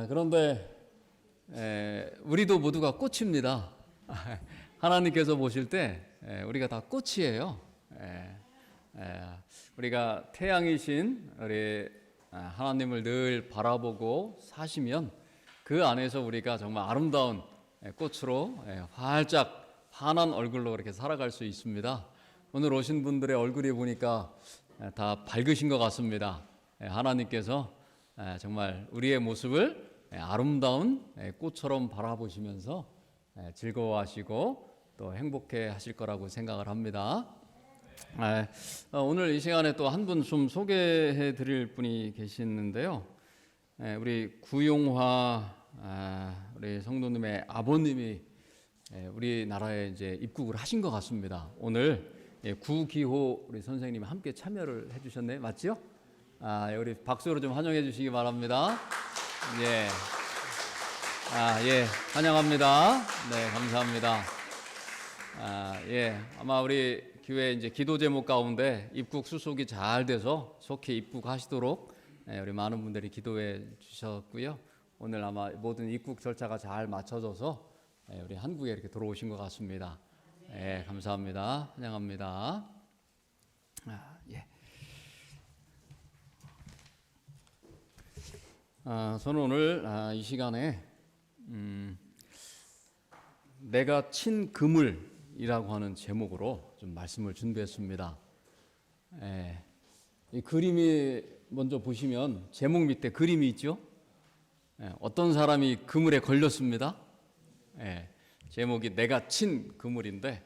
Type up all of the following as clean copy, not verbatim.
그런데 우리도 모두가 꽃입니다. 하나님께서 보실 때 우리가 다 꽃이에요. 우리가 태양이신 우리 하나님을 늘 바라보고 사시면 그 안에서 우리가 정말 아름다운 꽃으로 활짝 환한 얼굴로 이렇게 살아갈 수 있습니다. 오늘 오신 분들의 얼굴이 보니까 다 밝으신 것 같습니다. 하나님께서 정말 우리의 모습을 아름다운 꽃처럼 바라보시면서 즐거워하시고 또 행복해 하실 거라고 생각을 합니다. 오늘 이 시간에 또 한 분 좀 소개해 드릴 분이 계시는데요. 우리 구용화 우리 성도님의 아버님이 우리나라에 이제 입국을 하신 것 같습니다. 오늘 구기호 우리 선생님이 함께 참여를 해주셨네요. 맞죠? 우리 박수로 좀 환영해 주시기 바랍니다. 예. 예. 환영합니다. 네, 감사합니다. 아마 우리 교회 이제 기도 제목 가운데 입국 수속이 잘 돼서 속히 입국하시도록 우리 많은 분들이 기도해 주셨고요. 오늘 아마 모든 입국 절차가 잘 맞춰져서 우리 한국에 이렇게 들어오신 것 같습니다. 예, 감사합니다. 환영합니다. 저는 오늘 이 시간에 내가 친 그물이라고 하는 제목으로 좀 말씀을 준비했습니다. 이 그림이 먼저 보시면 제목 밑에 그림이 있죠. 어떤 사람이 그물에 걸렸습니다. 제목이 내가 친 그물인데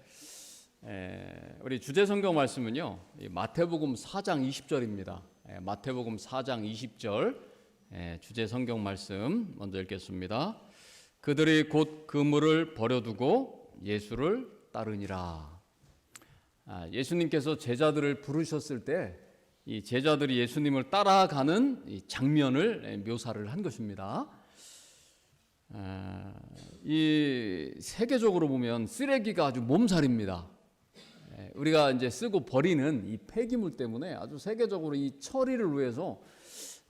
우리 주제 성경 말씀은요, 마태복음 4장 20절입니다. 마태복음 4장 20절 주제 성경 말씀 먼저 읽겠습니다. 그들이 곧 그물을 버려두고 예수를 따르니라. 예수님께서 제자들을 부르셨을 때 이 제자들이 예수님을 따라가는 이 장면을 묘사를 한 것입니다. 이 세계적으로 보면 쓰레기가 아주 몸살입니다. 우리가 이제 쓰고 버리는 이 폐기물 때문에 아주 세계적으로 이 처리를 위해서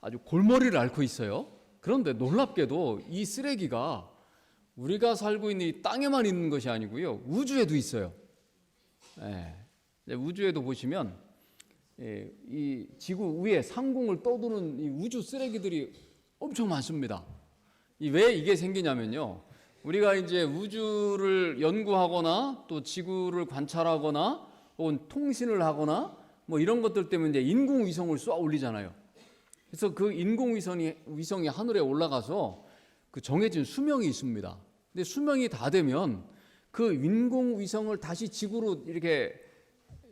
아주 골머리를 앓고 있어요. 그런데 놀랍게도 이 쓰레기가 우리가 살고 있는 이 땅에만 있는 것이 아니고요, 우주에도 있어요. 우주에도 보시면 이 지구 위에 상공을 떠도는 이 우주 쓰레기들이 엄청 많습니다. 왜 이게 생기냐면요, 우리가 이제 우주를 연구하거나 또 지구를 관찰하거나 혹은 통신을 하거나 뭐 이런 것들 때문에 이제 인공위성을 쏘아 올리잖아요. 그래서 그 인공위성이 하늘에 올라가서 그 정해진 수명이 있습니다. 근데 수명이 다 되면 그 인공위성을 다시 지구로 이렇게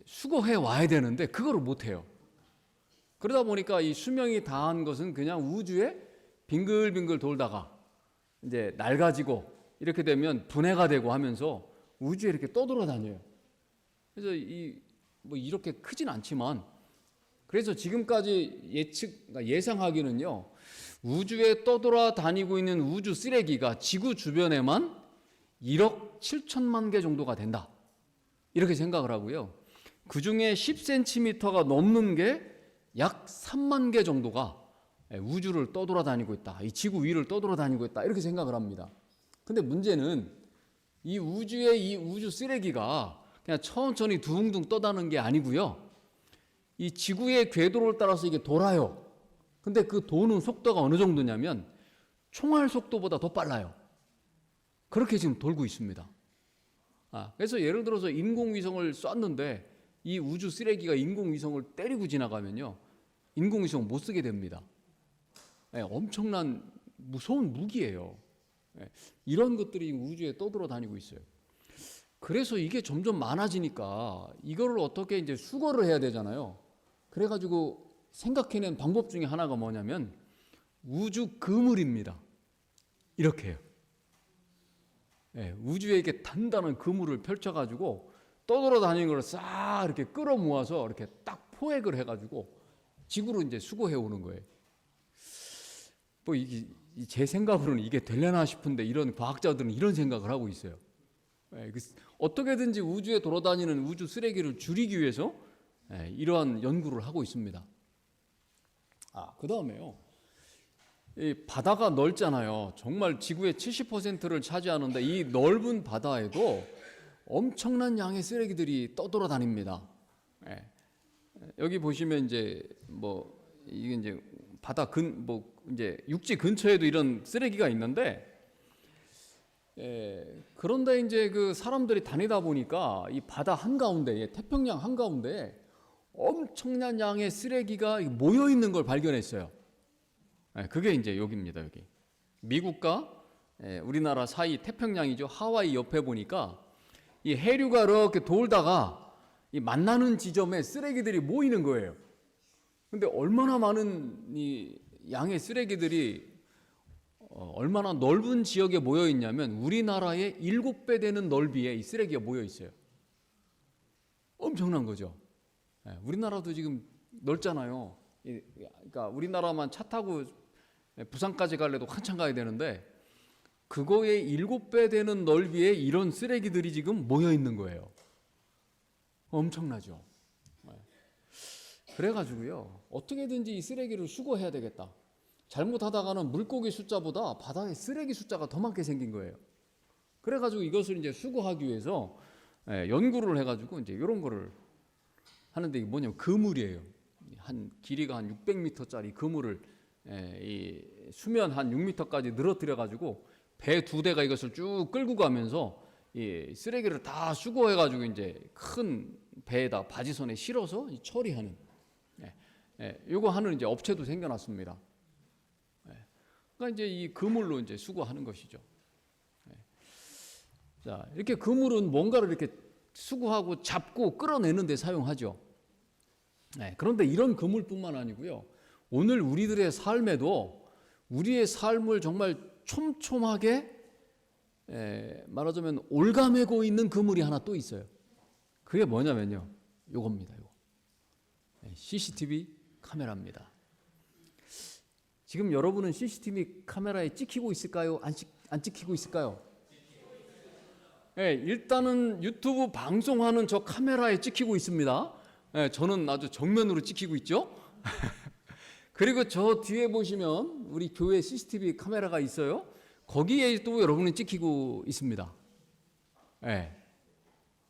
수거해 와야 되는데 그거를 못 해요. 그러다 보니까 이 수명이 다한 것은 그냥 우주에 빙글빙글 돌다가 이제 낡아지고 이렇게 되면 분해가 되고 하면서 우주에 이렇게 떠돌아다녀요. 그래서 이렇게 크진 않지만, 그래서 지금까지 예상하기는요, 우주에 떠돌아다니고 있는 우주 쓰레기가 지구 주변에만 1억 7천만 개 정도가 된다, 이렇게 생각을 하고요. 그 중에 10cm가 넘는 게 약 3만 개 정도가 우주를 떠돌아다니고 있다, 이 지구 위를 떠돌아다니고 있다, 이렇게 생각을 합니다. 근데 문제는 이 우주의 이 우주 쓰레기가 그냥 천천히 둥둥 떠다니는 게 아니고요, 이 지구의 궤도를 따라서 이게 돌아요. 근데 그 도는 속도가 어느 정도냐면 총알 속도보다 더 빨라요. 그렇게 지금 돌고 있습니다. 그래서 예를 들어서 인공위성을 쐈는데 이 우주 쓰레기가 인공위성을 때리고 지나가면요, 인공위성 못 쓰게 됩니다. 엄청난 무서운 무기예요. 이런 것들이 우주에 떠돌아다니고 있어요. 그래서 이게 점점 많아지니까 이거를 어떻게 이제 수거를 해야 되잖아요. 그래가지고 생각해낸 방법 중에 하나가 뭐냐면 우주 그물입니다. 이렇게 해요. 우주에 이렇게 단단한 그물을 펼쳐가지고 떠돌아다니는 걸 싹 이렇게 끌어모아서 이렇게 딱 포획을 해가지고 지구로 이제 수거해 오는 거예요. 이게 제 생각으로는 이게 되려나 싶은데 이런 과학자들은 이런 생각을 하고 있어요. 어떻게든지 우주에 돌아다니는 우주 쓰레기를 줄이기 위해서 이러한 연구를 하고 있습니다. 그 다음에요, 이 바다가 넓잖아요. 정말 지구의 70%를 차지하는데 이 넓은 바다에도 엄청난 양의 쓰레기들이 떠돌아다닙니다. 예. 여기 보시면 이제 뭐 이게 이제 바다 이제 육지 근처에도 이런 쓰레기가 있는데, 그런데 이제 그 사람들이 다니다 보니까 이 바다 한가운데, 태평양 한가운데 엄청난 양의 쓰레기가 모여 있는 걸 발견했어요. 그게 이제 여기입니다. 여기 미국과 우리나라 사이 태평양이죠. 하와이 옆에 보니까 이 해류가 이렇게 돌다가 이 만나는 지점에 쓰레기들이 모이는 거예요. 근데 얼마나 많은 이 양의 쓰레기들이 얼마나 넓은 지역에 모여 있냐면 우리나라의 7배 되는 넓이에 이 쓰레기가 모여 있어요. 엄청난 거죠. 우리나라도 지금 넓잖아요. 그러니까 우리나라만 차 타고 부산까지 가려도 한참 가야 되는데 그거의 7배 되는 넓이에 이런 쓰레기들이 지금 모여 있는 거예요. 엄청나죠. 그래가지고요, 어떻게든지 이 쓰레기를 수거해야 되겠다. 잘못하다가는 물고기 숫자보다 바다의 쓰레기 숫자가 더 많게 생긴 거예요. 그래가지고 이것을 이제 수거하기 위해서 연구를 해가지고 이제 이런 거를 하는데, 이게 뭐냐면 그물이에요. 한 길이가 한 600m짜리 그물을 이 수면 한 6m까지 늘어뜨려가지고 배 2대가 이것을 쭉 끌고 가면서 이 쓰레기를 다 수거해가지고 이제 큰 배에다 바지선에 실어서 처리하는, 요거 하는 이제 업체도 생겨났습니다. 그러니까 이제 이 그물로 이제 수거하는 것이죠. 자, 이렇게 그물은 뭔가를 이렇게 수거하고 잡고 끌어내는 데 사용하죠. 그런데 이런 그물뿐만 아니고요, 오늘 우리들의 삶에도 우리의 삶을 정말 촘촘하게 말하자면 올가매고 있는 그물이 하나 또 있어요. 그게 뭐냐면요, 요겁니다. 요거. CCTV 카메라입니다. 지금 여러분은 CCTV 카메라에 찍히고 있을까요? 안 찍히고 있을까요? 일단은 유튜브 방송하는 저 카메라에 찍히고 있습니다. 저는 아주 정면으로 찍히고 있죠. 그리고 저 뒤에 보시면 우리 교회 CCTV 카메라가 있어요. 거기에 또 여러분이 찍히고 있습니다.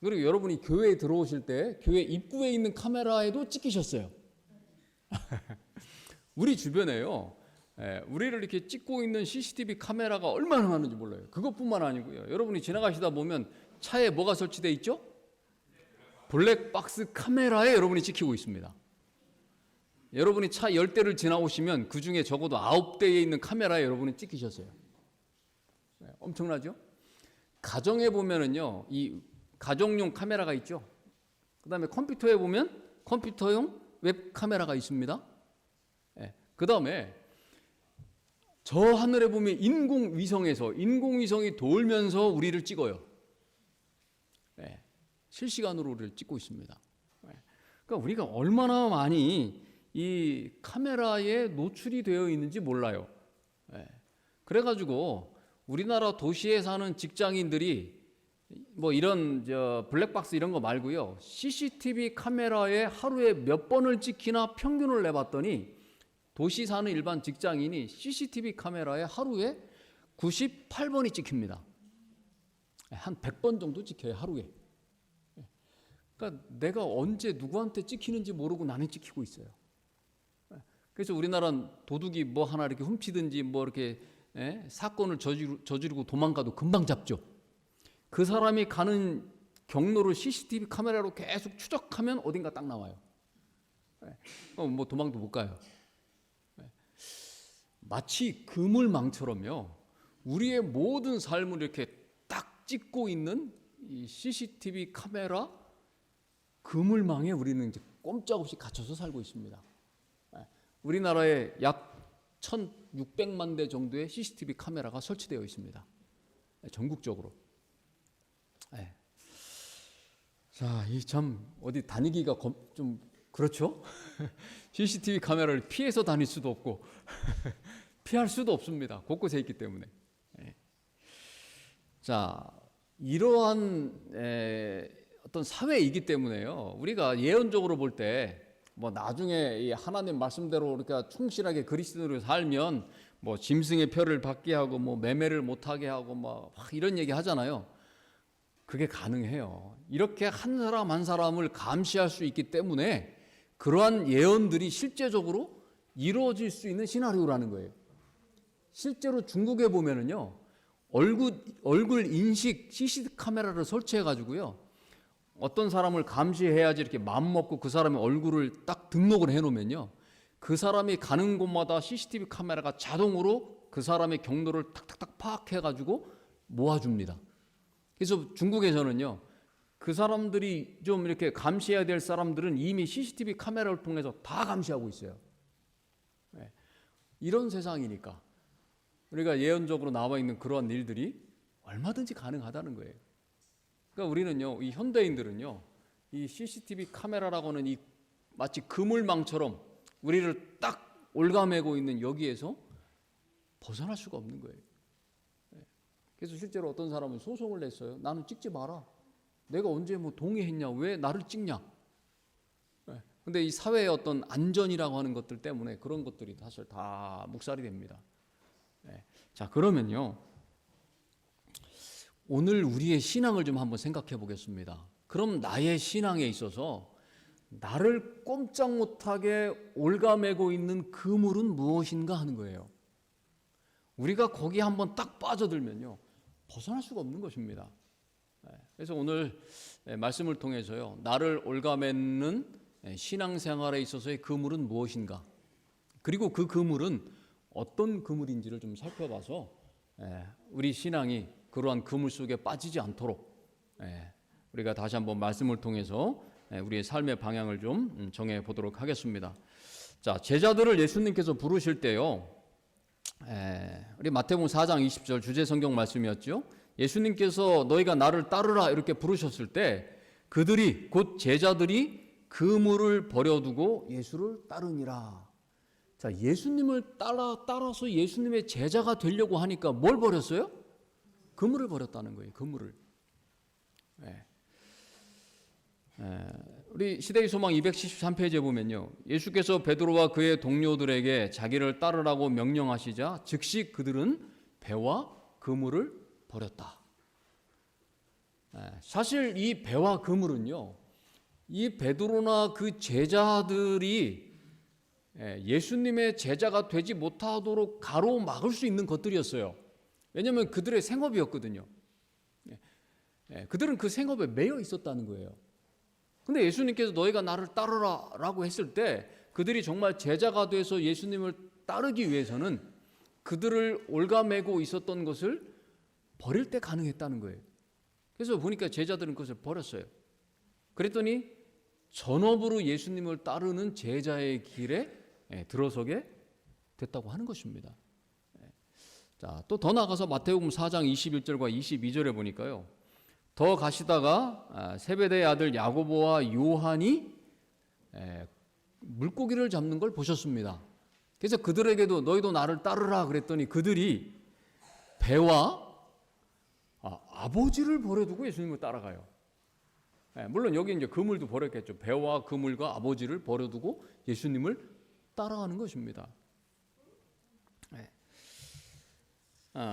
그리고 여러분이 교회에 들어오실 때 교회 입구에 있는 카메라에도 찍히셨어요. 우리 주변에요, 우리를 이렇게 찍고 있는 CCTV 카메라가 얼마나 많은지 몰라요. 그것뿐만 아니고요, 여러분이 지나가시다 보면 차에 뭐가 설치되어 있죠? 블랙박스 카메라에 여러분이 찍히고 있습니다. 여러분이 차 10대를 지나오시면 그 중에 적어도 9대에 있는 카메라에 여러분이 찍히셨어요. 엄청나죠? 가정에 보면은요, 이 가정용 카메라가 있죠. 그 다음에 컴퓨터에 보면 컴퓨터용 웹 카메라가 있습니다. 그 다음에 저 하늘에 보면 인공위성이 돌면서 우리를 찍어요. 실시간으로 우리를 찍고 있습니다. 그러니까 우리가 얼마나 많이 이 카메라에 노출이 되어 있는지 몰라요. 그래가지고 우리나라 도시에 사는 직장인들이 뭐 이런 블랙박스 이런 거 말고요, CCTV 카메라에 하루에 몇 번을 찍히나 평균을 내봤더니 도시 사는 일반 직장인이 CCTV 카메라에 하루에 98번이 찍힙니다. 한 100번 정도 찍혀요, 하루에. 그러니까 내가 언제 누구한테 찍히는지 모르고 나는 찍히고 있어요. 그래서 우리나라는 도둑이 뭐 하나 이렇게 훔치든지 뭐 이렇게 사건을 저지르고 도망가도 금방 잡죠. 그 사람이 가는 경로를 CCTV 카메라로 계속 추적하면 어딘가 딱 나와요. 뭐 도망도 못 가요. 마치 그물망처럼요, 우리의 모든 삶을 이렇게 딱 찍고 있는 이 CCTV 카메라 그물망에 우리는 이제 꼼짝없이 갇혀서 살고 있습니다. 우리나라에 약 1,600만 대 정도의 CCTV 카메라가 설치되어 있습니다. 전국적으로. 자, 이 참 어디 다니기가 좀 그렇죠? CCTV 카메라를 피해서 다닐 수도 없고 피할 수도 없습니다. 곳곳에 있기 때문에. 자, 이러한 어떤 사회이기 때문에요, 우리가 예언적으로 볼 때 뭐 나중에 이 하나님 말씀대로 우리가 충실하게 그리스도인으로 살면 뭐 짐승의 표를 받게 하고 뭐 매매를 못하게 하고 막 이런 얘기 하잖아요. 그게 가능해요. 이렇게 한 사람 한 사람을 감시할 수 있기 때문에 그러한 예언들이 실제적으로 이루어질 수 있는 시나리오라는 거예요. 실제로 중국에 보면은요, 얼굴 인식 CCTV 카메라를 설치해 가지고요, 어떤 사람을 감시해야지 이렇게 마음 먹고 그 사람의 얼굴을 딱 등록을 해 놓으면요, 그 사람이 가는 곳마다 CCTV 카메라가 자동으로 그 사람의 경로를 탁탁탁 파악해 가지고 모아줍니다. 그래서 중국에서는요, 그 사람들이 좀 이렇게 감시해야 될 사람들은 이미 CCTV 카메라를 통해서 다 감시하고 있어요. 네. 이런 세상이니까 우리가 예언적으로 나와 있는 그러한 일들이 얼마든지 가능하다는 거예요. 그러니까 우리는요, 이 현대인들은요, 이 CCTV 카메라라고는 이 마치 그물망처럼 우리를 딱 올가매고 있는 여기에서 벗어날 수가 없는 거예요. 그래서 실제로 어떤 사람은 소송을 냈어요. 나는 찍지 마라. 내가 언제 뭐 동의했냐? 왜 나를 찍냐? 근데 이 사회의 어떤 안전이라고 하는 것들 때문에 그런 것들이 사실 다 묵살이 됩니다. 자, 그러면요, 오늘 우리의 신앙을 좀 한번 생각해 보겠습니다. 그럼 나의 신앙에 있어서 나를 꼼짝 못하게 올가매고 있는 그물은 무엇인가 하는 거예요. 우리가 거기 한번 딱 빠져들면요, 벗어날 수가 없는 것입니다. 그래서 오늘 말씀을 통해서요, 나를 올가매는 신앙생활에 있어서의 그물은 무엇인가, 그리고 그 그물은 어떤 그물인지를 좀 살펴봐서 우리 신앙이 그러한 그물 속에 빠지지 않도록 우리가 다시 한번 말씀을 통해서 우리의 삶의 방향을 좀 정해 보도록 하겠습니다. 자, 제자들을 예수님께서 부르실 때요, 우리 마태복음 4장 20절 주제 성경 말씀이었죠. 예수님께서 너희가 나를 따르라 이렇게 부르셨을 때 그들이, 곧 제자들이 그물을 버려두고 예수를 따르니라. 자, 예수님을 따라서 예수님의 제자가 되려고 하니까 뭘 버렸어요? 그물을 버렸다는 거예요. 그물을. 우리 시대의 소망 273페이지에 보면요, 예수께서 베드로와 그의 동료들에게 자기를 따르라고 명령하시자 즉시 그들은 배와 그물을 버렸다. 사실 이 배와 그물은요, 이 베드로나 그 제자들이 예수님의 제자가 되지 못하도록 가로막을 수 있는 것들이었어요. 왜냐하면 그들의 생업이었거든요. 그들은 그 생업에 매여 있었다는 거예요. 근데 예수님께서 너희가 나를 따르라 라고 했을 때 그들이 정말 제자가 돼서 예수님을 따르기 위해서는 그들을 올가매고 있었던 것을 버릴 때 가능했다는 거예요. 그래서 보니까 제자들은 그것을 버렸어요. 그랬더니 전업으로 예수님을 따르는 제자의 길에 들어서게 됐다고 하는 것입니다. 자, 또 더 나아가서 마태복음 4장 21절과 22절에 보니까요, 더 가시다가 세베대의 아들 야고보와 요한이 물고기를 잡는 걸 보셨습니다. 그래서 그들에게도 너희도 나를 따르라 그랬더니 그들이 배와 아버지를 버려두고 예수님을 따라가요. 물론 여기 이제 그물도 버렸겠죠. 배와 그물과 아버지를 버려두고 예수님을 따라가는 것입니다.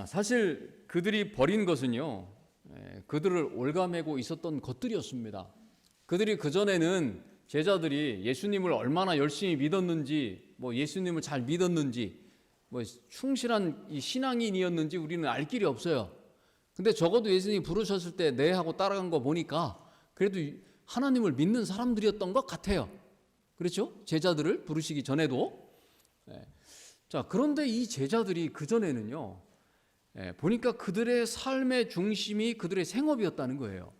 사실 그들이 버린 것은요, 그들을 올가매고 있었던 것들이었습니다. 그들이 그전에는 제자들이 예수님을 얼마나 열심히 믿었는지, 뭐 예수님을 잘 믿었는지, 뭐 충실한 이 신앙인이었는지 우리는 알 길이 없어요. 근데 적어도 예수님이 부르셨을 때 네 하고 따라간 거 보니까 그래도 하나님을 믿는 사람들이었던 것 같아요. 그렇죠? 제자들을 부르시기 전에도. 자, 그런데 이 제자들이 그전에는요, 보니까 그들의 삶의 중심이 그들의 생업이었다는 거예요.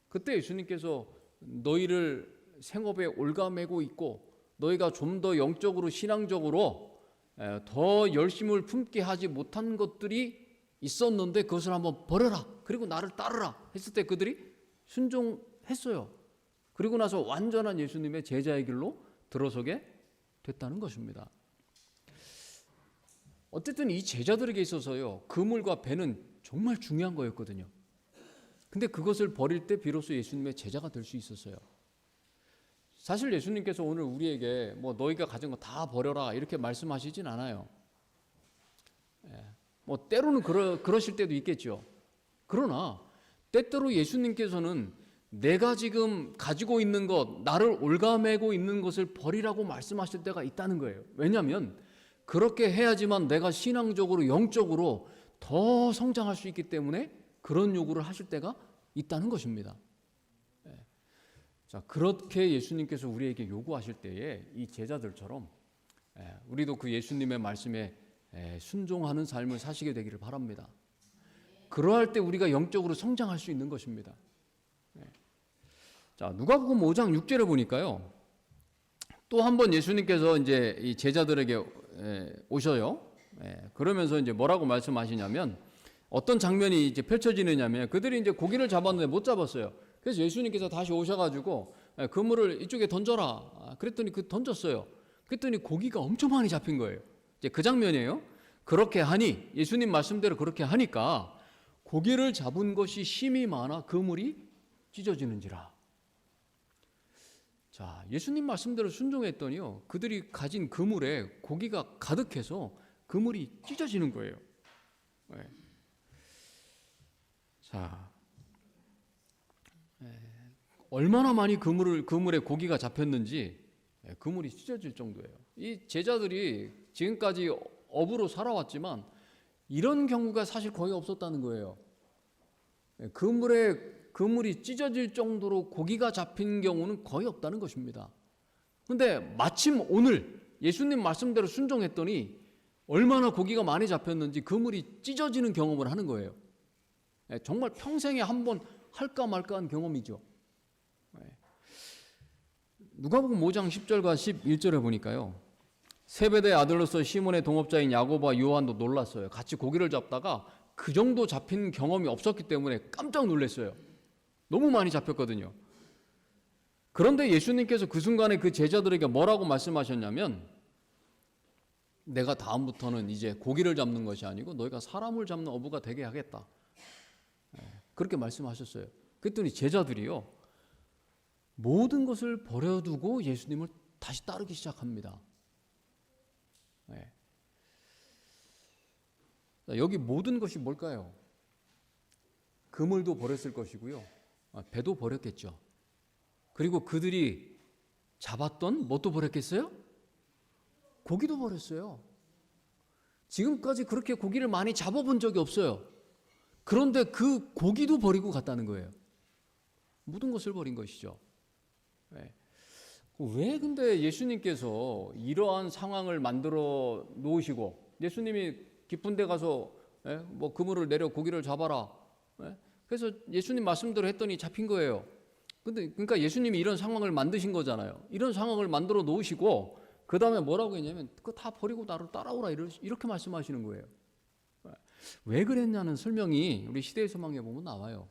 그때 예수님께서 너희를 생업에 올가매고 있고 너희가 좀 더 영적으로 신앙적으로 더 열심을 품게 하지 못한 것들이 있었는데 그것을 한번 버려라, 그리고 나를 따르라 했을 때 그들이 순종했어요. 그리고 나서 완전한 예수님의 제자의 길로 들어서게 됐다는 것입니다. 어쨌든 이 제자들에게 있어서요, 그물과 배는 정말 중요한 거였거든요. 근데 그것을 버릴 때 비로소 예수님의 제자가 될 수 있었어요. 사실 예수님께서 오늘 우리에게 뭐 너희가 가진 거 다 버려라 이렇게 말씀하시진 않아요. 뭐 때로는 그러실 때도 있겠죠. 그러나 때때로 예수님께서는 내가 지금 가지고 있는 것, 나를 올가매고 있는 것을 버리라고 말씀하실 때가 있다는 거예요. 왜냐하면 그렇게 해야지만 내가 신앙적으로 영적으로 더 성장할 수 있기 때문에 그런 요구를 하실 때가 있다는 것입니다. 자, 그렇게 예수님께서 우리에게 요구하실 때에 이 제자들처럼 우리도 그 예수님의 말씀에 순종하는 삶을 사시게 되기를 바랍니다. 그러할 때 우리가 영적으로 성장할 수 있는 것입니다. 자, 누가복음 5장 6절에 보니까요. 또 한 번 예수님께서 이제 이 제자들에게 오셔요. 그러면서 이제 뭐라고 말씀하시냐면 어떤 장면이 이제 펼쳐지느냐면 그들이 이제 고기를 잡았는데 못 잡았어요. 그래서 예수님께서 다시 오셔가지고 그물을 이쪽에 던져라. 그랬더니 던졌어요. 그랬더니 고기가 엄청 많이 잡힌 거예요. 이제 그 장면이에요. 그렇게 하니 예수님 말씀대로 그렇게 하니까 고기를 잡은 것이 힘이 많아 그물이 찢어지는지라. 자, 예수님 말씀대로 순종했더니요. 그들이 가진 그물에 고기가 가득해서 그물이 찢어지는 거예요. 자, 얼마나 많이 그물에 고기가 잡혔는지 그물이 찢어질 정도예요. 이 제자들이 지금까지 어부로 살아왔지만 이런 경우가 사실 거의 없었다는 거예요. 그물이 찢어질 정도로 고기가 잡힌 경우는 거의 없다는 것입니다. 그런데 마침 오늘 예수님 말씀대로 순종했더니 얼마나 고기가 많이 잡혔는지 그물이 찢어지는 경험을 하는 거예요. 정말 평생에 한 번 할까 말까한 경험이죠. 누가복음 5장 10절과 11절에 보니까요. 세베대의 아들로서 시몬의 동업자인 야고보와 요한도 놀랐어요. 같이 고기를 잡다가 그 정도 잡힌 경험이 없었기 때문에 깜짝 놀랐어요. 너무 많이 잡혔거든요. 그런데 예수님께서 그 순간에 그 제자들에게 뭐라고 말씀하셨냐면 내가 다음부터는 이제 고기를 잡는 것이 아니고 너희가 사람을 잡는 어부가 되게 하겠다. 그렇게 말씀하셨어요. 그랬더니 제자들이요. 모든 것을 버려두고 예수님을 다시 따르기 시작합니다. 여기 모든 것이 뭘까요? 그물도 버렸을 것이고요. 배도 버렸겠죠. 그리고 그들이 잡았던 뭣도 버렸겠어요? 고기도 버렸어요. 지금까지 그렇게 고기를 많이 잡아본 적이 없어요. 그런데 그 고기도 버리고 갔다는 거예요. 모든 것을 버린 것이죠. 왜 근데 예수님께서 이러한 상황을 만들어 놓으시고 예수님이 깊은 데 가서 뭐 그물을 내려 고기를 잡아라. 그래서 예수님 말씀대로 했더니 잡힌 거예요. 근데 그러니까 예수님이 이런 상황을 만드신 거잖아요. 이런 상황을 만들어 놓으시고 그 다음에 뭐라고 했냐면 그거 다 버리고 나를 따라오라 이렇게 말씀하시는 거예요. 왜 그랬냐는 설명이 우리 시대의 소망에 보면 나와요.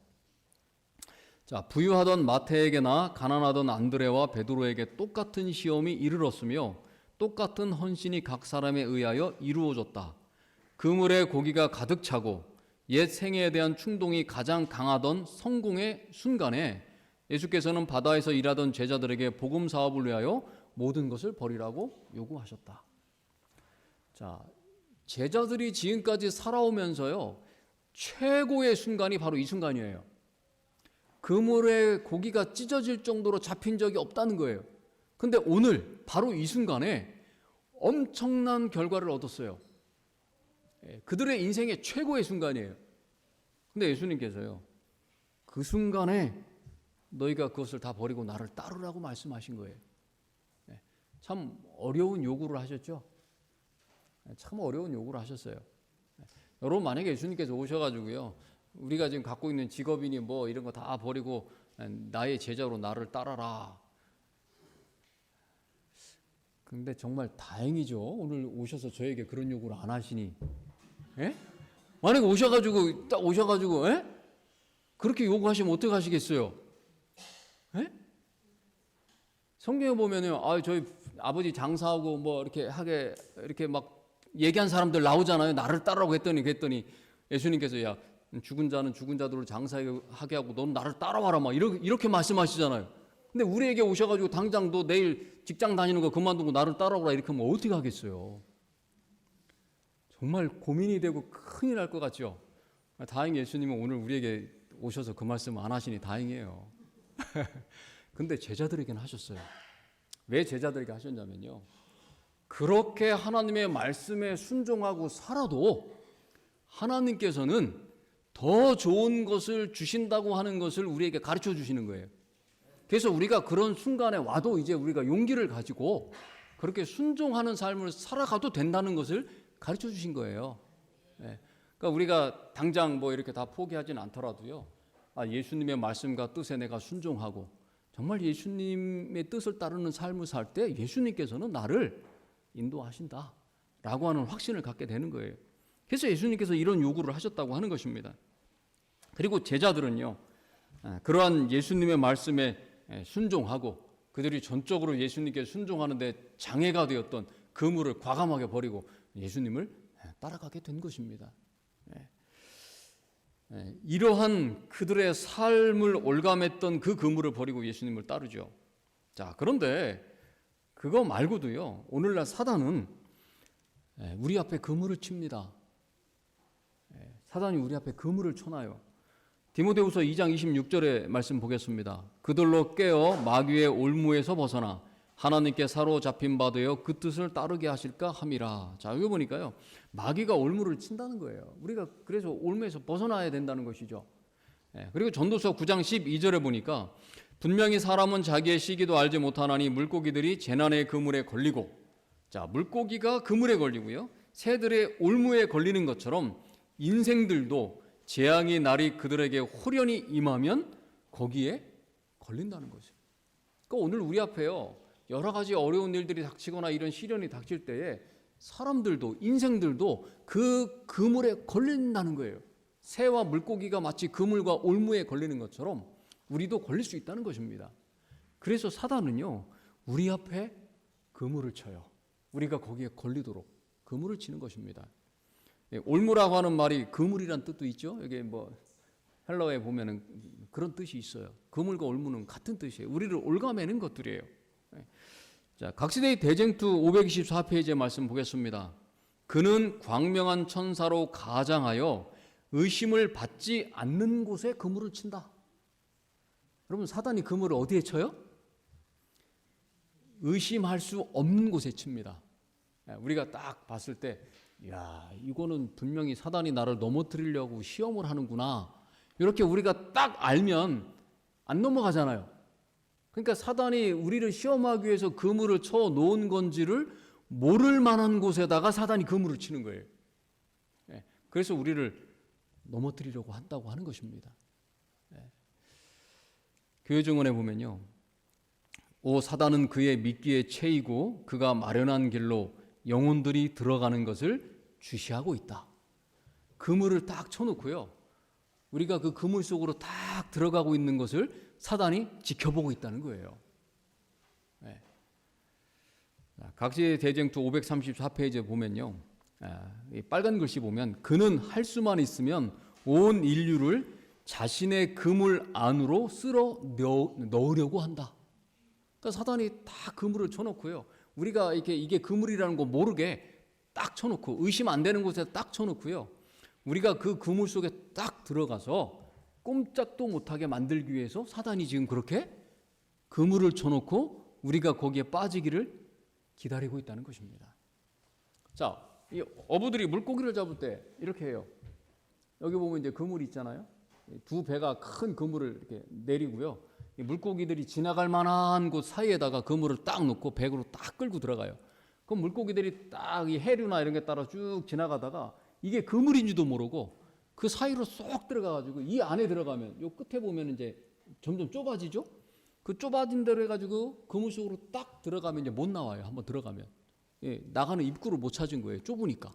자, 부유하던 마태에게나 가난하던 안드레와 베드로에게 똑같은 시험이 이르렀으며 똑같은 헌신이 각 사람에 의하여 이루어졌다. 그물에 고기가 가득 차고 옛 생애에 대한 충동이 가장 강하던 성공의 순간에 예수께서는 바다에서 일하던 제자들에게 복음 사업을 위하여 모든 것을 버리라고 요구하셨다. 자, 제자들이 지금까지 살아오면서요 최고의 순간이 바로 이 순간이에요. 그물에 고기가 찢어질 정도로 잡힌 적이 없다는 거예요. 근데 오늘 바로 이 순간에 엄청난 결과를 얻었어요. 그들의 인생의 최고의 순간이에요. 근데 예수님께서요 그 순간에 너희가 그것을 다 버리고 나를 따르라고 말씀하신 거예요. 참 어려운 요구를 하셨죠. 참 어려운 요구를 하셨어요. 여러분 만약에 예수님께서 오셔가지고요 우리가 지금 갖고 있는 직업이니 뭐 이런 거 다 버리고 나의 제자로 나를 따라라. 근데 정말 다행이죠. 오늘 오셔서 저에게 그런 요구를 안 하시니. 만약에 오셔가지고 딱 오셔가지고 그렇게 요구하시면 어떻게 하시겠어요? 성경에 보면요, 저희 아버지 장사하고 뭐 이렇게 막 얘기한 사람들 나오잖아요. 나를 따르라고 그랬더니 예수님께서 야 죽은 자는 죽은 자대로 장사하게 하고 넌 나를 따라와라 막 이렇게 말씀하시잖아요. 근데 우리에게 오셔가지고 당장 너 내일 직장 다니는 거 그만두고 나를 따라오라 이렇게 하면 어떻게 하겠어요? 정말 고민이 되고 큰일 날 것 같죠? 다행히 예수님은 오늘 우리에게 오셔서 그 말씀 안 하시니 다행이에요. 근데 제자들에게는 하셨어요. 왜 제자들에게 하셨냐면요, 그렇게 하나님의 말씀에 순종하고 살아도 하나님께서는 더 좋은 것을 주신다고 하는 것을 우리에게 가르쳐 주시는 거예요. 그래서 우리가 그런 순간에 와도 이제 우리가 용기를 가지고 그렇게 순종하는 삶을 살아가도 된다는 것을 가르쳐 주신 거예요. 그러니까 우리가 당장 뭐 이렇게 다 포기하진 않더라도요, 예수님의 말씀과 뜻에 내가 순종하고 정말 예수님의 뜻을 따르는 삶을 살 때 예수님께서는 나를 인도하신다 라고 하는 확신을 갖게 되는 거예요. 그래서 예수님께서 이런 요구를 하셨다고 하는 것입니다. 그리고 제자들은요, 그러한 예수님의 말씀에 순종하고 그들이 전적으로 예수님께 순종하는데 장애가 되었던 그물을 과감하게 버리고 예수님을 따라가게 된 것입니다. 이러한 그들의 삶을 올감했던 그 그물을 버리고 예수님을 따르죠. 자, 그런데 그거 말고도요, 오늘날 사단은 우리 앞에 그물을 칩니다. 사단이 우리 앞에 그물을 쳐놔요. 디모데후서 2장 26절의 말씀 보겠습니다. 그들로 깨어 마귀의 올무에서 벗어나 하나님께 사로잡힌 바 되어 그 뜻을 따르게 하실까 함이라. 자, 여기 보니까요, 마귀가 올무를 친다는 거예요. 우리가 그래서 올무에서 벗어나야 된다는 것이죠. 그리고 전도서 9장 12절에 보니까 분명히 사람은 자기의 시기도 알지 못하나니 물고기들이 재난의 그물에 걸리고, 자, 물고기가 그물에 걸리고요, 새들의 올무에 걸리는 것처럼 인생들도 재앙의 날이 그들에게 홀연히 임하면 거기에 걸린다는 거죠. 그러니까 오늘 우리 앞에요, 여러 가지 어려운 일들이 닥치거나 이런 시련이 닥칠 때에 사람들도 인생들도 그 그물에 걸린다는 거예요. 새와 물고기가 마치 그물과 올무에 걸리는 것처럼 우리도 걸릴 수 있다는 것입니다. 그래서 사단은요, 우리 앞에 그물을 쳐요. 우리가 거기에 걸리도록 그물을 치는 것입니다. 올무라고 하는 말이 그물이란 뜻도 있죠. 여기 뭐 헬라어에 보면은 그런 뜻이 있어요. 그물과 올무는 같은 뜻이에요. 우리를 올가매는 것들이에요. 자, 각시대의 대쟁투 524페이지의 말씀 보겠습니다. 그는 광명한 천사로 가장하여 의심을 받지 않는 곳에 그물을 친다. 여러분, 사단이 그물을 어디에 쳐요? 의심할 수 없는 곳에 칩니다. 우리가 딱 봤을 때, 야, 이거는 분명히 사단이 나를 넘어뜨리려고 시험을 하는구나, 이렇게 우리가 딱 알면 안 넘어가잖아요. 그러니까 사단이 우리를 시험하기 위해서 그물을 쳐 놓은 건지를 모를 만한 곳에다가 사단이 그물을 치는 거예요. 그래서 우리를 넘어뜨리려고 한다고 하는 것입니다. 교회 증언에 보면요, 오 사단은 그의 미끼에 채이고 그가 마련한 길로 영혼들이 들어가는 것을 주시하고 있다. 그물을 딱 쳐놓고요, 우리가 그 그물 속으로 딱 들어가고 있는 것을 사단이 지켜보고 있다는 거예요. 각시 대쟁투 534페이지에 보면요, 빨간 글씨 보면 그는 할 수만 있으면 온 인류를 자신의 그물 안으로 쓸어 넣으려고 한다. 그러니까 사단이 다 그물을 쳐놓고요, 우리가 이게 그물이라는 거 모르게 딱 쳐놓고 의심 안 되는 곳에 딱 쳐놓고요, 우리가 그 그물 속에 딱 들어가서 꼼짝도 못하게 만들기 위해서 사단이 지금 그렇게 그물을 쳐놓고 우리가 거기에 빠지기를 기다리고 있다는 것입니다. 자, 이 어부들이 물고기를 잡을 때 이렇게 해요. 여기 보면 이제 그물이 있잖아요. 두 배가 큰 그물을 이렇게 내리고요, 이 물고기들이 지나갈 만한 곳 사이에다가 그물을 딱 놓고 배로 딱 끌고 들어가요. 그럼 물고기들이 딱 이 해류나 이런 게 따라 쭉 지나가다가 이게 그물인지도 모르고 그 사이로 쏙 들어가가지고 이 안에 들어가면 요 끝에 보면 이제 점점 좁아지죠. 그 좁아진 대로 해가지고 그물 속으로 딱 들어가면 이제 못 나와요. 한번 들어가면 나가는 입구를 못 찾은 거예요. 좁으니까.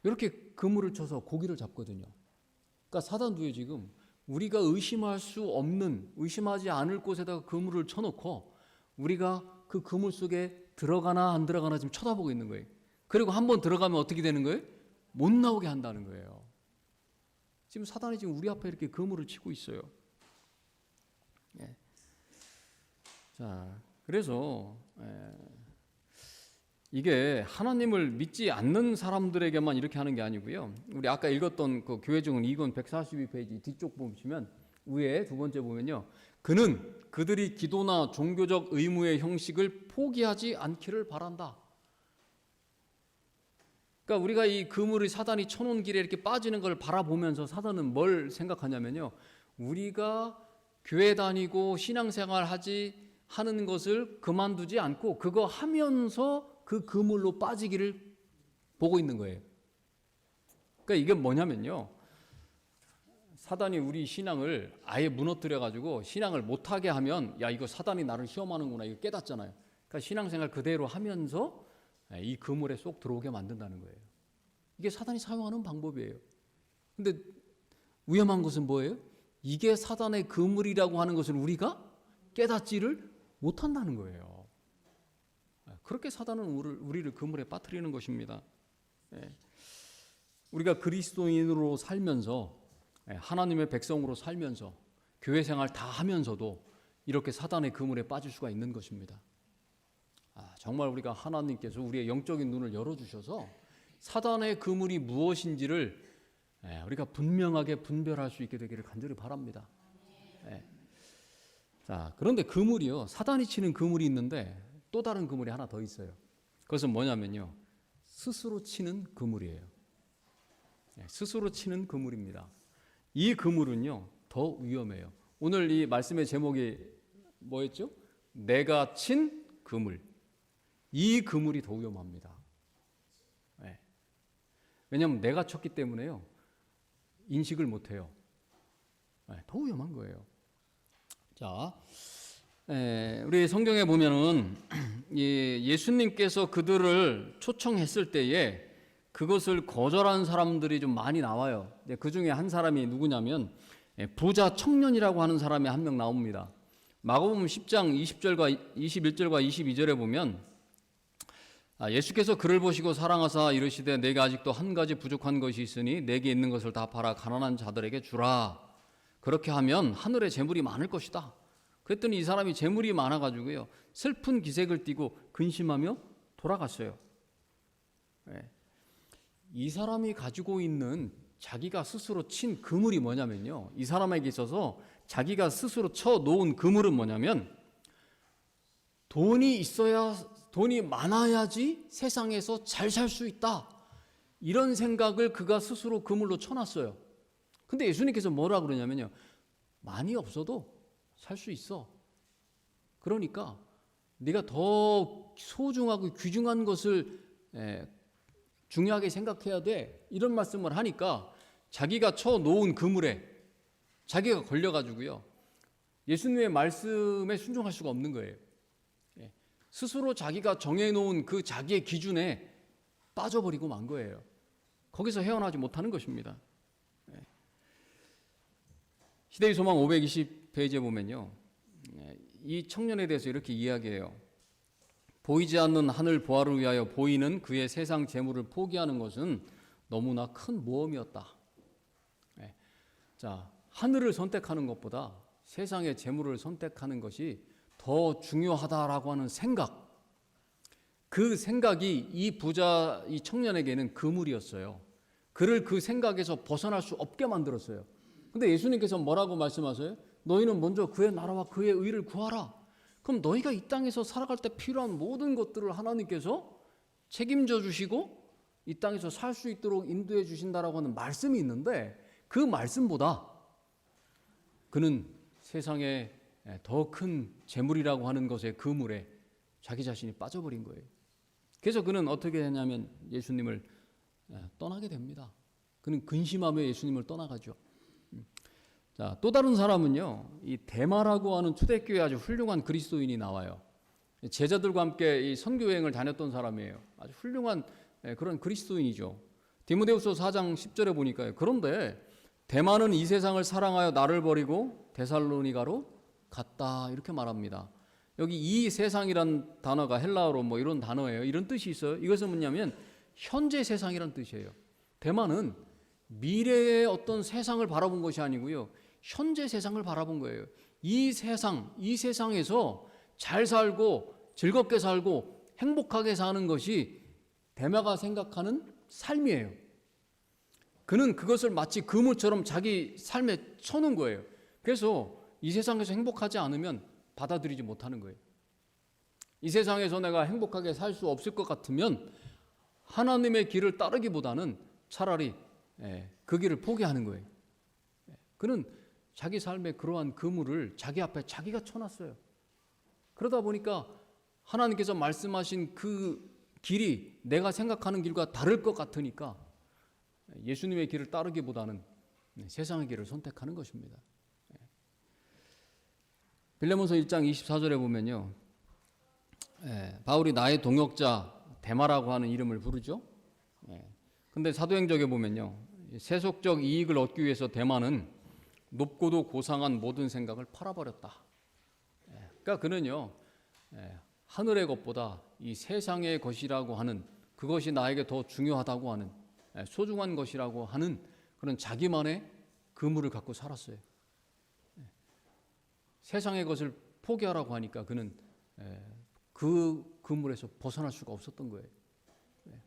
이렇게 그물을 쳐서 고기를 잡거든요. 그러니까 사단도요, 지금 우리가 의심할 수 없는, 의심하지 않을 곳에다가 그물을 쳐놓고 우리가 그 그물 속에 들어가나 안 들어가나 지금 쳐다보고 있는 거예요. 그리고 한번 들어가면 어떻게 되는 거예요? 못 나오게 한다는 거예요. 지금 사단이 지금 우리 앞에 이렇게 그물을 치고 있어요. 자, 그래서 이게 하나님을 믿지 않는 사람들에게만 이렇게 하는 게 아니고요. 우리 아까 읽었던 그 교회증언 2권 142페이지 뒤쪽 보시면 위에 두 번째 보면요. 그는 그들이 기도나 종교적 의무의 형식을 포기하지 않기를 바란다. 그러니까 우리가 이 그물을 사단이 쳐놓은 길에 이렇게 빠지는 걸 바라보면서 사단은 뭘 생각하냐면요. 우리가 교회 다니고 신앙생활 하는 것을 그만두지 않고 그거 하면서 그 그물로 빠지기를 보고 있는 거예요. 그러니까 이게 뭐냐면요. 사단이 우리 신앙을 아예 무너뜨려 가지고 신앙을 못하게 하면 야 이거 사단이 나를 시험하는구나 이거 깨닫잖아요. 그러니까 신앙생활 그대로 하면서 이 그물에 쏙 들어오게 만든다는 거예요. 이게 사단이 사용하는 방법이에요. 근데 위험한 것은 뭐예요? 이게 사단의 그물이라고 하는 것을 우리가 깨닫지를 못한다는 거예요. 그렇게 사단은 우리를 그물에 빠뜨리는 것입니다. 우리가 그리스도인으로 살면서 하나님의 백성으로 살면서 교회 생활 다 하면서도 이렇게 사단의 그물에 빠질 수가 있는 것입니다. 정말 우리가 하나님께서 우리의 영적인 눈을 열어주셔서 사단의 그물이 무엇인지를 우리가 분명하게 분별할 수 있게 되기를 간절히 바랍니다. 자, 그런데 그물이요. 사단이 치는 그물이 있는데 또 다른 그물이 하나 더 있어요. 그것은 뭐냐면요. 스스로 치는 그물이에요. 스스로 치는 그물입니다. 이 그물은요. 더 위험해요. 오늘 이 말씀의 제목이 뭐였죠? 내가 친 그물. 이 그물이 더 위험합니다. 왜냐하면 내가 쳤기 때문에요. 인식을 못해요. 더 위험한 거예요. 자, 우리 성경에 보면은 예수님께서 그들을 초청했을 때에 그것을 거절한 사람들이 좀 많이 나와요. 그 중에 한 사람이 누구냐면 부자 청년이라고 하는 사람이 한 명 나옵니다. 마가복음 10장 20절과 21절과 22절에 보면 예수께서 그를 보시고 사랑하사 이르시되 내가 아직도 한 가지 부족한 것이 있으니 내게 있는 것을 다 팔아 가난한 자들에게 주라. 그렇게 하면 하늘에 재물이 많을 것이다. 그랬더니 이 사람이 재물이 많아가지고요 슬픈 기색을 띠고 근심하며 돌아갔어요. 이 사람이 가지고 있는 자기가 스스로 친 그물이 뭐냐면요. 이 사람에게 있어서 자기가 스스로 쳐 놓은 그물은 뭐냐면 돈이 많아야지 세상에서 잘 살 수 있다. 이런 생각을 그가 스스로 그물로 쳐놨어요. 근데 예수님께서 뭐라 그러냐면요. 많이 없어도 살 수 있어. 그러니까 네가 더 소중하고 귀중한 것을 중요하게 생각해야 돼. 이런 말씀을 하니까 자기가 쳐놓은 그물에 자기가 걸려가지고요. 예수님의 말씀에 순종할 수가 없는 거예요. 스스로 자기가 정해놓은 그 자기의 기준에 빠져버리고 만 거예요. 거기서 헤어나지 못하는 것입니다. 시대의 소망 520페이지에 보면요. 이 청년에 대해서 이렇게 이야기해요. 보이지 않는 하늘 보화를 위하여 보이는 그의 세상 재물을 포기하는 것은 너무나 큰 모험이었다. 자, 하늘을 선택하는 것보다 세상의 재물을 선택하는 것이 더 중요하다라고 하는 생각, 그 생각이 이 청년에게는 그물이었어요. 그를 그 생각에서 벗어날 수 없게 만들었어요. 근데 예수님께서 뭐라고 말씀하세요? 너희는 먼저 그의 나라와 그의 의를 구하라. 그럼 너희가 이 땅에서 살아갈 때 필요한 모든 것들을 하나님께서 책임져 주시고 이 땅에서 살 수 있도록 인도해 주신다라고 하는 말씀이 있는데 그 말씀보다 그는 세상에 더 큰 재물이라고 하는 것의 그물에 자기 자신이 빠져버린 거예요. 그래서 그는 어떻게 했냐면 예수님을 떠나게 됩니다. 그는 근심하며 예수님을 떠나가죠. 자, 또 다른 사람은요, 이 데마라고 하는 초대교회 아주 훌륭한 그리스도인이 나와요. 제자들과 함께 이 선교 여행을 다녔던 사람이에요. 아주 훌륭한 그런 그리스도인이죠. 디모데후서 4장 10절에 보니까요. 그런데 데마는 이 세상을 사랑하여 나를 버리고 데살로니가로 갔다 이렇게 말합니다. 여기 이 세상이란 단어가 헬라어로 뭐 이런 단어예요. 이런 뜻이 있어요. 이것은 뭐냐면 현재 세상이란 뜻이에요. 데마는 미래의 어떤 세상을 바라본 것이 아니고요. 현재 세상을 바라본 거예요. 이 세상에서 잘 살고 즐겁게 살고 행복하게 사는 것이 데마가 생각하는 삶이에요. 그는 그것을 마치 그물처럼 자기 삶에 쳐놓은 거예요. 그래서 이 세상에서 행복하지 않으면 받아들이지 못하는 거예요. 이 세상에서 내가 행복하게 살 수 없을 것 같으면 하나님의 길을 따르기보다는 차라리 그 길을 포기하는 거예요. 그는 자기 삶의 그러한 그물을 자기 앞에 자기가 쳐놨어요. 그러다 보니까 하나님께서 말씀하신 그 길이 내가 생각하는 길과 다를 것 같으니까 예수님의 길을 따르기보다는 세상의 길을 선택하는 것입니다. 빌레몬서 1장 24절에 보면요, 바울이 나의 동역자 데마라고 하는 이름을 부르죠. 근데 사도행적에 보면요, 세속적 이익을 얻기 위해서 데마는 높고도 고상한 모든 생각을 팔아버렸다. 그러니까 그는요, 하늘의 것보다 이 세상의 것이라고 하는, 그것이 나에게 더 중요하다고 하는, 소중한 것이라고 하는 그런 자기만의 그물을 갖고 살았어요. 세상의 것을 포기하라고 하니까 그는 그 그물에서 벗어날 수가 없었던 거예요.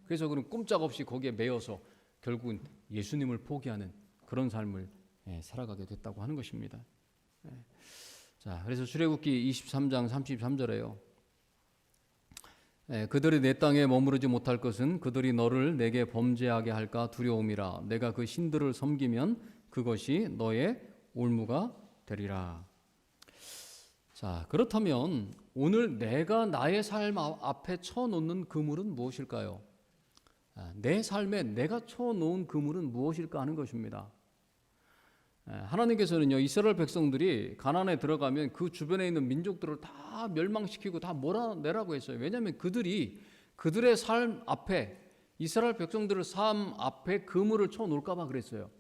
그래서 그는 꼼짝없이 거기에 매여서 결국은 예수님을 포기하는 그런 삶을 살아가게 됐다고 하는 것입니다. 자, 그래서 출애굽기 23장 33절에요. 그들이 내 땅에 머무르지 못할 것은 그들이 너를 내게 범죄하게 할까 두려움이라. 내가 그 신들을 섬기면 그것이 너의 올무가 되리라. 자, 그렇다면 오늘 내가 나의 삶 앞에 쳐놓는 그물은 무엇일까요? 내 삶에 내가 쳐놓은 그물은 무엇일까 하는 것입니다. 하나님께서는요, 이스라엘 백성들이 가나안에 들어가면 그 주변에 있는 민족들을 다 멸망시키고 다 몰아내라고 했어요. 왜냐하면 그들이 그들의 삶 앞에, 이스라엘 백성들의 삶 앞에 그물을 쳐놓을까 봐 그랬어요.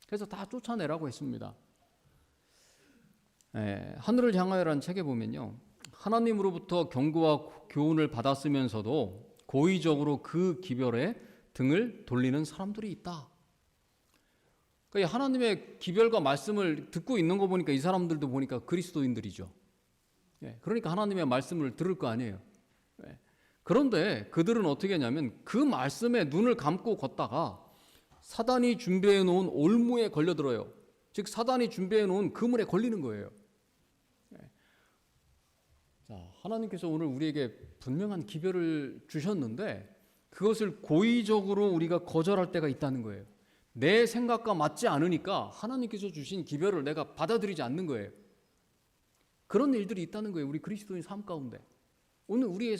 그래서 다 쫓아내라고 했습니다. 하늘을 향하여라는 책에 보면요, 하나님으로부터 경고와 교훈을 받았으면서도 고의적으로 그 기별에 등을 돌리는 사람들이 있다. 그러니까 하나님의 기별과 말씀을 듣고 있는 거 보니까 이 사람들도 보니까 그리스도인들이죠. 그러니까 하나님의 말씀을 들을 거 아니에요. 그런데 그들은 어떻게 하냐면 그 말씀에 눈을 감고 걷다가 사단이 준비해 놓은 올무에 걸려들어요. 즉 사단이 준비해 놓은 그물에 걸리는 거예요. 자, 하나님께서 오늘 우리에게 분명한 기별을 주셨는데 그것을 고의적으로 우리가 거절할 때가 있다는 거예요. 내 생각과 맞지 않으니까 하나님께서 주신 기별을 내가 받아들이지 않는 거예요. 그런 일들이 있다는 거예요. 우리 그리스도인 삶 가운데. 오늘 우리의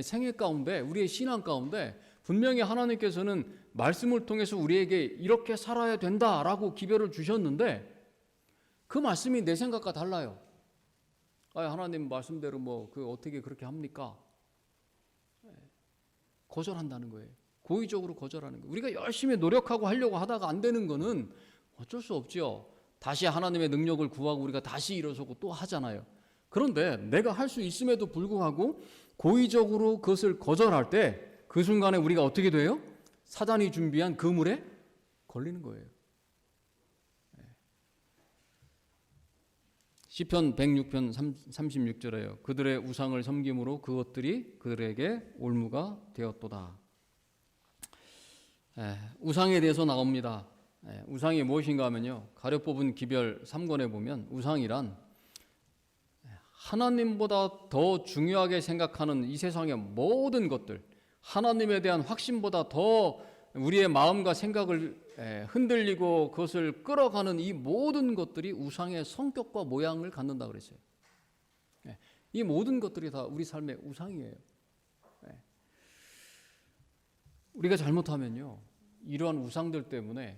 생애 가운데, 우리의 신앙 가운데 분명히 하나님께서는 말씀을 통해서 우리에게 이렇게 살아야 된다라고 기별을 주셨는데 그 말씀이 내 생각과 달라요. 하나님 말씀대로 어떻게 그렇게 합니까? 거절한다는 거예요. 고의적으로 거절하는 거예요. 우리가 열심히 노력하고 하려고 하다가 안 되는 거는 어쩔 수 없죠. 다시 하나님의 능력을 구하고 우리가 다시 일어서고 또 하잖아요. 그런데 내가 할 수 있음에도 불구하고 고의적으로 그것을 거절할 때 그 순간에 우리가 어떻게 돼요? 사단이 준비한 그물에 걸리는 거예요. 시편 106편 36절에요. 그들의 우상을 섬김으로 그것들이 그들에게 올무가 되었도다. 우상에 대해서 나옵니다. 우상이 무엇인가 하면요, 가려 뽑은 기별 3권에 보면 우상이란 하나님보다 더 중요하게 생각하는 이 세상의 모든 것들, 하나님에 대한 확신보다 더 우리의 마음과 생각을 흔들리고 그것을 끌어가는 이 모든 것들이 우상의 성격과 모양을 갖는다 그랬어요. 이 모든 것들이 다 우리 삶의 우상이에요. 우리가 잘못하면요, 이러한 우상들 때문에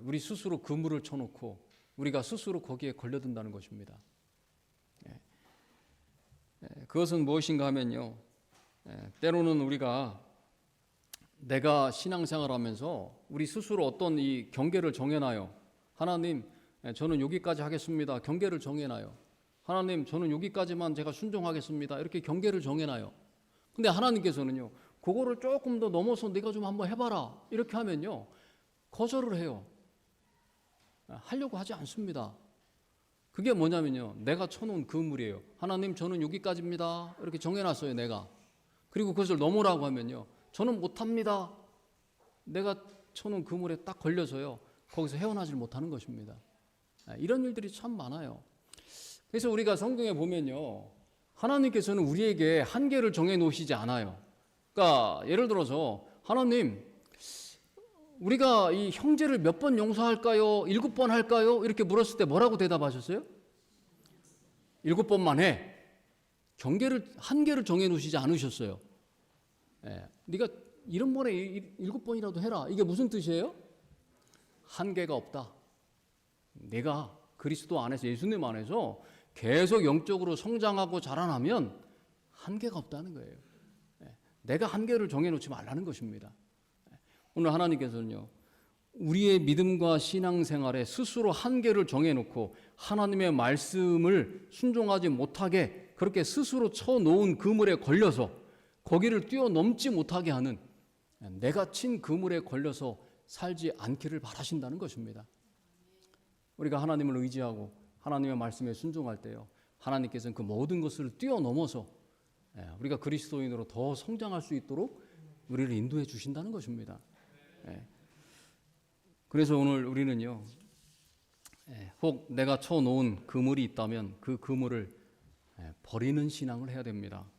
우리 스스로 그물을 쳐놓고 우리가 스스로 거기에 걸려든다는 것입니다. 그것은 무엇인가 하면요, 때로는 우리가 내가 신앙생활하면서 우리 스스로 어떤 이 경계를 정해놔요. 하나님, 저는 여기까지 하겠습니다. 경계를 정해놔요. 하나님, 저는 여기까지만 제가 순종하겠습니다. 이렇게 경계를 정해놔요. 근데 하나님께서는요, 그거를 조금 더 넘어서 네가 좀 한번 해봐라 이렇게 하면요, 거절을 해요. 하려고 하지 않습니다. 그게 뭐냐면요, 내가 쳐놓은 그물이에요. 하나님, 저는 여기까지입니다. 이렇게 정해놨어요, 내가. 그리고 그것을 넘으라고 하면요, 저는 못합니다. 내가 쳐놓은 그물에 딱 걸려서요, 거기서 헤어나질 못하는 것입니다. 이런 일들이 참 많아요. 그래서 우리가 성경에 보면요, 하나님께서는 우리에게 한계를 정해 놓으시지 않아요. 그러니까 예를 들어서 하나님, 우리가 이 형제를 몇 번 용서할까요? 7번 할까요? 이렇게 물었을 때 뭐라고 대답하셨어요? 7번만 해. 한계를 정해 놓으시지 않으셨어요. 네가 7번에 7번이라도 해라. 이게 무슨 뜻이에요? 한계가 없다. 내가 그리스도 안에서, 예수님 안에서 계속 영적으로 성장하고 자라나면 한계가 없다는 거예요. 내가 한계를 정해놓지 말라는 것입니다. 오늘 하나님께서는요, 우리의 믿음과 신앙생활에 스스로 한계를 정해놓고 하나님의 말씀을 순종하지 못하게 그렇게 스스로 쳐놓은 그물에 걸려서 거기를 뛰어넘지 못하게 하는, 내가 친 그물에 걸려서 살지 않기를 바라신다는 것입니다. 우리가 하나님을 의지하고 하나님의 말씀에 순종할 때요, 하나님께서는 그 모든 것을 뛰어넘어서 우리가 그리스도인으로 더 성장할 수 있도록 우리를 인도해 주신다는 것입니다. 그래서 오늘 우리는요, 혹 내가 쳐놓은 그물이 있다면 그 그물을 버리는 신앙을 해야 됩니다.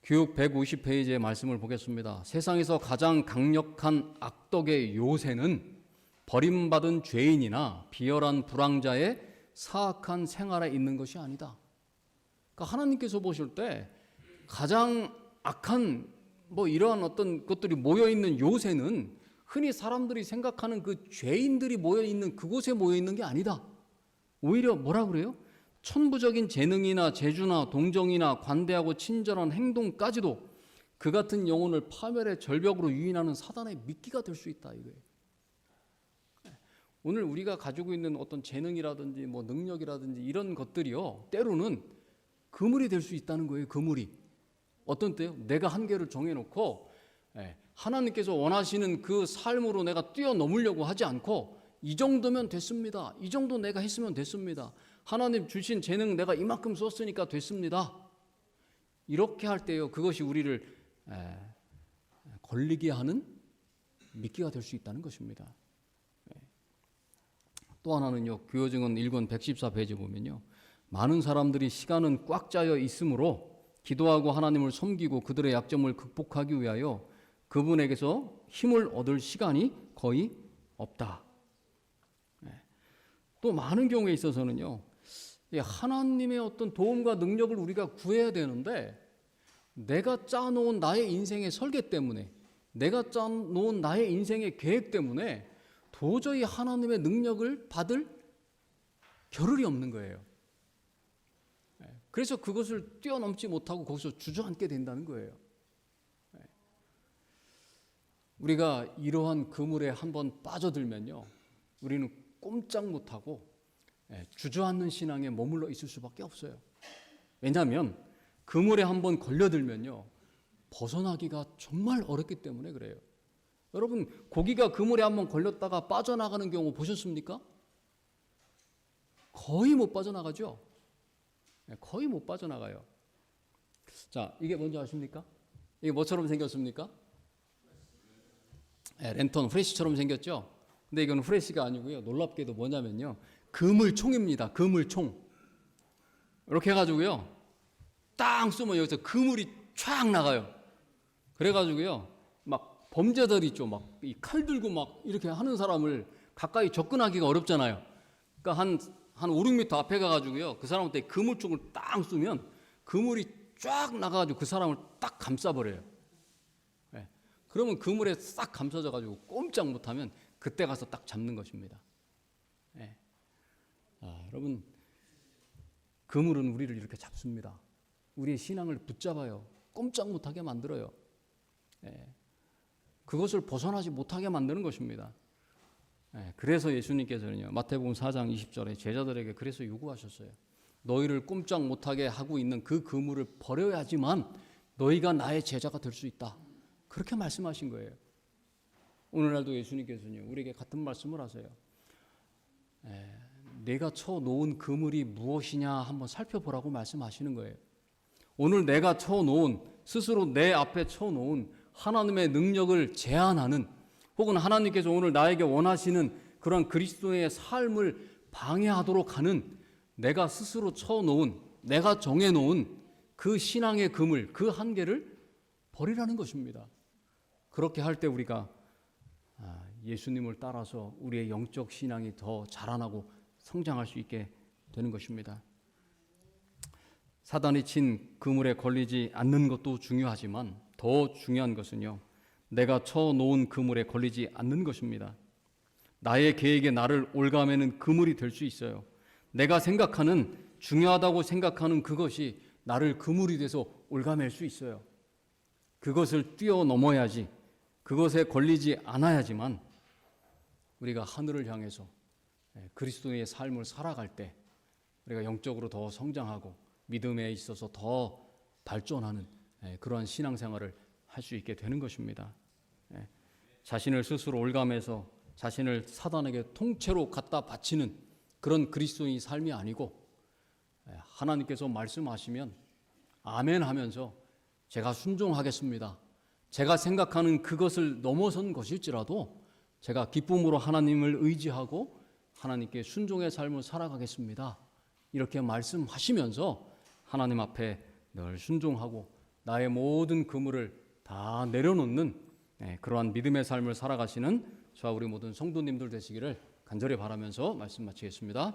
교육 150페이지의 말씀을 보겠습니다. 세상에서 가장 강력한 악덕의 요새는 버림받은 죄인이나 비열한 불황자의 사악한 생활에 있는 것이 아니다. 그러니까 하나님께서 보실 때 가장 악한 이러한 어떤 것들이 모여있는 요새는 흔히 사람들이 생각하는 그 죄인들이 모여있는 그곳에 모여있는 게 아니다. 오히려 뭐라 그래요? 천부적인 재능이나 재주나 동정이나 관대하고 친절한 행동까지도 그 같은 영혼을 파멸의 절벽으로 유인하는 사단의 미끼가 될 수 있다, 이거예요. 오늘 우리가 가지고 있는 어떤 재능이라든지 능력이라든지 이런 것들이요, 때로는 그물이 될 수 있다는 거예요. 그물이. 어떤 때요? 내가 한계를 정해놓고 하나님께서 원하시는 그 삶으로 내가 뛰어넘으려고 하지 않고, 이 정도면 됐습니다. 이 정도 내가 했으면 됐습니다. 하나님 주신 재능 내가 이만큼 썼으니까 됐습니다. 이렇게 할 때요, 그것이 우리를 걸리게 하는 미끼가 될 수 있다는 것입니다. 또 하나는요, 교효증언 1권 114페이지 보면요, 많은 사람들이 시간은 꽉 짜여 있으므로 기도하고 하나님을 섬기고 그들의 약점을 극복하기 위하여 그분에게서 힘을 얻을 시간이 거의 없다. 또 많은 경우에 있어서는요, 하나님의 어떤 도움과 능력을 우리가 구해야 되는데, 내가 짜놓은 나의 인생의 설계 때문에, 내가 짜놓은 나의 인생의 계획 때문에 도저히 하나님의 능력을 받을 겨를이 없는 거예요. 그래서 그것을 뛰어넘지 못하고 거기서 주저앉게 된다는 거예요. 우리가 이러한 그물에 한번 빠져들면요, 우리는 꼼짝 못하고 주저앉는 신앙에 머물러 있을 수밖에 없어요. 왜냐하면 그물에 한번 걸려들면요, 벗어나기가 정말 어렵기 때문에 그래요. 여러분, 고기가 그물에 한번 걸렸다가 빠져나가는 경우 보셨습니까? 거의 못 빠져나가죠. 거의 못 빠져나가요. 자, 이게 뭔지 아십니까? 이게 뭐처럼 생겼습니까? 랜턴 프레시처럼 생겼죠. 근데 이건 프레시가 아니고요, 놀랍게도 뭐냐면요, 그물총입니다. 그물총. 이렇게 해가지고요, 딱 쏘면 여기서 그물이 쫙 나가요. 그래가지고요, 막 범죄자들 있죠, 막 이 칼 들고 막 이렇게 하는 사람을 가까이 접근하기가 어렵잖아요. 그러니까 한 5, 6m 앞에 가가지고요, 그 사람한테 그물총을 딱 쏘면 그물이 쫙 나가가지고 그 사람을 딱 감싸버려요. 그러면 그물에 싹 감싸져가지고 꼼짝 못하면 그때 가서 딱 잡는 것입니다. 여러분, 그물은 우리를 이렇게 잡습니다. 우리의 신앙을 붙잡아요. 꼼짝 못하게 만들어요. 그것을 벗어나지 못하게 만드는 것입니다. 그래서 예수님께서는요, 마태복음 4장 20절에 제자들에게 그래서 요구하셨어요. 너희를 꼼짝 못하게 하고 있는 그 그물을 버려야지만 너희가 나의 제자가 될 수 있다. 그렇게 말씀하신 거예요. 오늘날도 예수님께서는요, 우리에게 같은 말씀을 하세요. 내가 쳐놓은 그물이 무엇이냐 한번 살펴보라고 말씀하시는 거예요. 오늘 내가 쳐놓은, 스스로 내 앞에 쳐놓은 하나님의 능력을 제한하는, 혹은 하나님께서 오늘 나에게 원하시는 그런 그리스도의 삶을 방해하도록 하는 내가 스스로 쳐놓은, 내가 정해놓은 그 신앙의 그물, 그 한계를 버리라는 것입니다. 그렇게 할 때 우리가 예수님을 따라서 우리의 영적 신앙이 더 자라나고 성장할 수 있게 되는 것입니다. 사단이 친 그물에 걸리지 않는 것도 중요하지만 더 중요한 것은요, 내가 쳐놓은 그물에 걸리지 않는 것입니다. 나의 계획에 나를 올가매는 그물이 될 수 있어요. 내가 생각하는, 중요하다고 생각하는 그것이 나를 그물이 돼서 올가맬 수 있어요. 그것을 뛰어넘어야지, 그것에 걸리지 않아야지만 우리가 하늘을 향해서 그리스도의 삶을 살아갈 때 우리가 영적으로 더 성장하고 믿음에 있어서 더 발전하는 그러한 신앙생활을 할 수 있게 되는 것입니다. 자신을 스스로 올가매서 자신을 사단에게 통째로 갖다 바치는 그런 그리스도인의 삶이 아니고, 하나님께서 말씀하시면 아멘 하면서 제가 순종하겠습니다, 제가 생각하는 그것을 넘어선 것일지라도 제가 기쁨으로 하나님을 의지하고 하나님께 순종의 삶을 살아가겠습니다, 이렇게 말씀하시면서 하나님 앞에 늘 순종하고 나의 모든 그물을 다 내려놓는 그러한 믿음의 삶을 살아가시는 저와 우리 모든 성도님들 되시기를 간절히 바라면서 말씀 마치겠습니다.